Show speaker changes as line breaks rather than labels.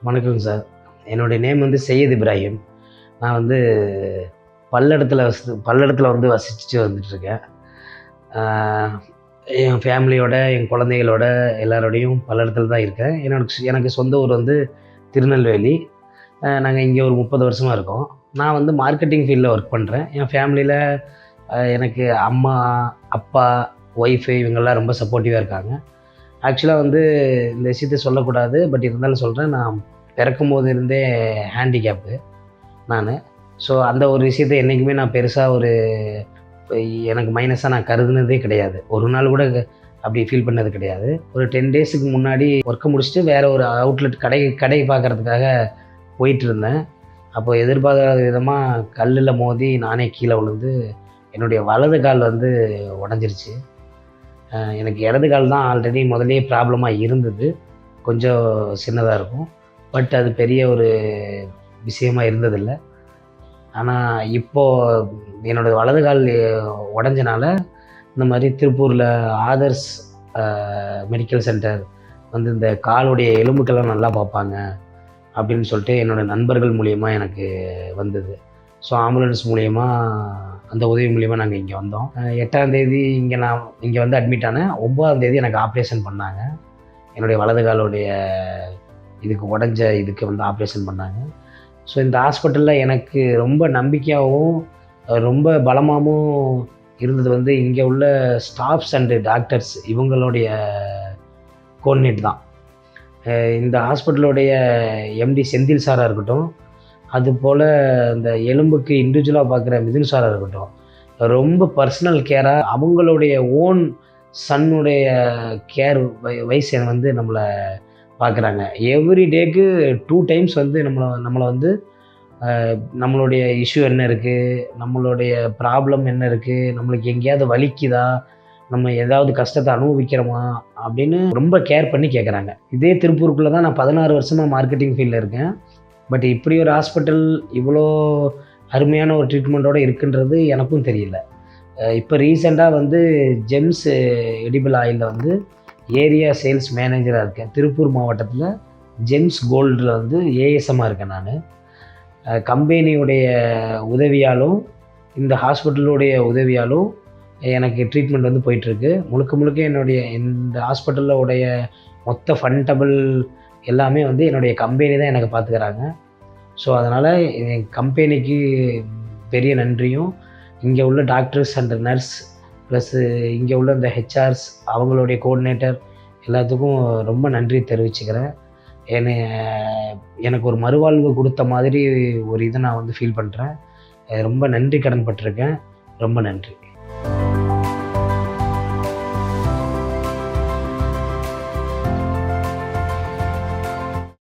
வணக்கங்க சார். என்னுடைய நேம் வந்து சையத் இப்ராஹிம். நான் வந்து பல்லடத்துல வந்து வசிச்சுட்டு வந்துட்டுருக்கேன். ஆ என் ஃபேமிலியோட, என் குழந்தைகளோட எல்லாரோடையும் பல்லடத்துல தான் இருக்கேன். எனக்கு சொந்த ஊர் வந்து திருநெல்வேலி. நாங்க இங்கே ஒரு 30 வருஷமா இருக்கோம். நான் வந்து மார்க்கெட்டிங் ஃபீல்டில ஒர்க் பண்றேன். என் ஃபேமிலியில எனக்கு அம்மா, அப்பா, ஒய்ஃபு இவங்கலாம் ரொம்ப சப்போர்ட்டிவா இருக்காங்க. ஆக்சுவலா வந்து இந்த விஷயத்த சொல்லக்கூடாது. பட் இருந்தாலும் சொல்றேன். நான் பிறக்கும்போது இருந்தே ஹேண்டிகேப்பு நானு. ஸோ அந்த ஒரு விஷயத்த என்னைக்குமே நான் பெருசா எனக்கு மைனஸா நான் கருதுனதே கிடையாது. ஒரு நாள் கூட அப்படி ஃபீல் பண்ணது கிடையாது. ஒரு 10 டேஸுக்கு முன்னாடி ஒர்க்க முடிச்சுட்டு வேற ஒரு அவுட்லெட் கடை பார்க்கறதுக்காக போயிட்டுருந்தேன். அப்போ எதிர்பாராத விதமா கல்லுல மோதி நானே கீழ விழுந்து, என்னுடைய வலது கால் வந்து உடைஞ்சிருச்சு. எனக்கு இடது கால் தான் ஆல்ரெடி முதல்லயே ப்ராப்ளமா இருந்தது. கொஞ்சம் சின்னதா இருக்கும். பட் அது பெரிய ஒரு விஷயமா இருந்ததில்ல. ஆனா, இப்போ என்னோட வலது கால் உடைஞ்சனால, இந்த மாரி திருப்பூர்ல ஆதர்ஸ் அ மெடிக்கல் சென்டர் வந்து இந்த காலுடைய எலும்புக்கெல்லாம் நல்லா பார்ப்பாங்க, அப்படின்னு சொல்லிட்டு என்னோட நண்பர்கள் மூலியமா எனக்கு வந்தது. ஸோ ஆம்புலன்ஸ் மூலியமா அந்த உதவி மூலியமா நாங்க இங்க வந்தோம். 8ஆம் தேதி நான் இங்க வந்து அட்மிட் ஆனேன். 9ஆம் தேதி எனக்கு ஆப்ரேஷன் பண்ணாங்க. என்னுடைய வலது காலுடைய இதுக்கு வந்து ஆப்ரேஷன் பண்ணாங்க. ஸோ இந்த ஹாஸ்பிட்டல்ல எனக்கு ரொம்ப நம்பிக்கையாவும், ரொம்ப பலமாவும் இருந்தது வந்து இங்க உள்ள ஸ்டாஃப்ஸ் அண்ட் டாக்டர்ஸ் இவங்களுடைய கோஆர்டினேட் தான். இந்த ஹாஸ்பிட்டலுடைய எம்டி செந்தில் சாரா இருக்கட்டும், அதுபோல இந்த எலும்புக்கு இண்டிவிஜுவலா பார்க்குற மிதுன் சாரா இருக்கட்டும், ரொம்ப பர்சனல் கேரா அவங்களுடைய ஓன் சன்னுடைய கேர் வைஸ் வந்து நம்மள பார்க்குறாங்க. எவ்ரி டேக்கு 2 டைம்ஸ் வந்து நம்மள வந்து நம்மளுடைய இஷ்யூ என்ன இருக்கு? நம்மளுடைய ப்ராப்ளம் என்ன இருக்கு? நம்மளுக்கு எங்கேயாவது வலிக்குதா? நம்ம ஏதாவது கஷ்டத்த அனுபவிக்கிறோமா? அப்படின்னு ரொம்ப கேர் பண்ணி கேட்குறாங்க. இதே திருப்பூருக்குள்ள தான் நான் 16 வருஷமா மார்க்கெட்டிங் ஃபீல்ட்ல இருக்கேன். பட் இப்படி ஒரு ஹாஸ்பிட்டல் இவ்வளோ அருமையான ஒரு ட்ரீட்மெண்ட்டோட இருக்குன்றது எனக்கும் தெரியல. இப்போ ரீசென்ட்டா வந்து ஜெம்ஸ் எடிபிள் ஆயில்ல வந்து ஏரியா சேல்ஸ் மேனேஜரா இருக்கேன். திருப்பூர் மாவட்டத்தில ஜெம்ஸ் கோல்டுல வந்து ஏஎஸ்எம்மா இருக்கேன் நானு. கம்பெனியுடைய உதவியாலும், இந்த ஹாஸ்பிட்டலுடைய உதவியாலும் எனக்கு ட்ரீட்மெண்ட் வந்து போயிட்டுருக்கு. முழுக்க என்னுடைய இந்த ஹாஸ்பிட்டல்ல உடைய மொத்த ஃபண்டபிள் எல்லாமே வந்து என்னுடைய கம்பெனி தான் எனக்கு பார்த்துக்கிறாங்க. ஸோ அதனால என் கம்பெனிக்கு பெரிய நன்றியும், இங்க உள்ள டாக்டர்ஸ் அண்ட் நர்ஸ் ப்ளஸ்ஸு இங்க உள்ள இந்த ஹெச்ஆர்ஸ் அவங்களுடைய கோஆர்டினேட்டர் எல்லாத்துக்கும் ரொம்ப நன்றி தெரிவிச்சுக்கிறேன். எனக்கு ஒரு மறுவாழ்வு குடுத்த மாதிரி ஒரு இத நான் வந்து ஃபீல் பண்றேன். ரொம்ப நன்றி கடன் பட்டுருக்கேன். ரொம்ப நன்றி.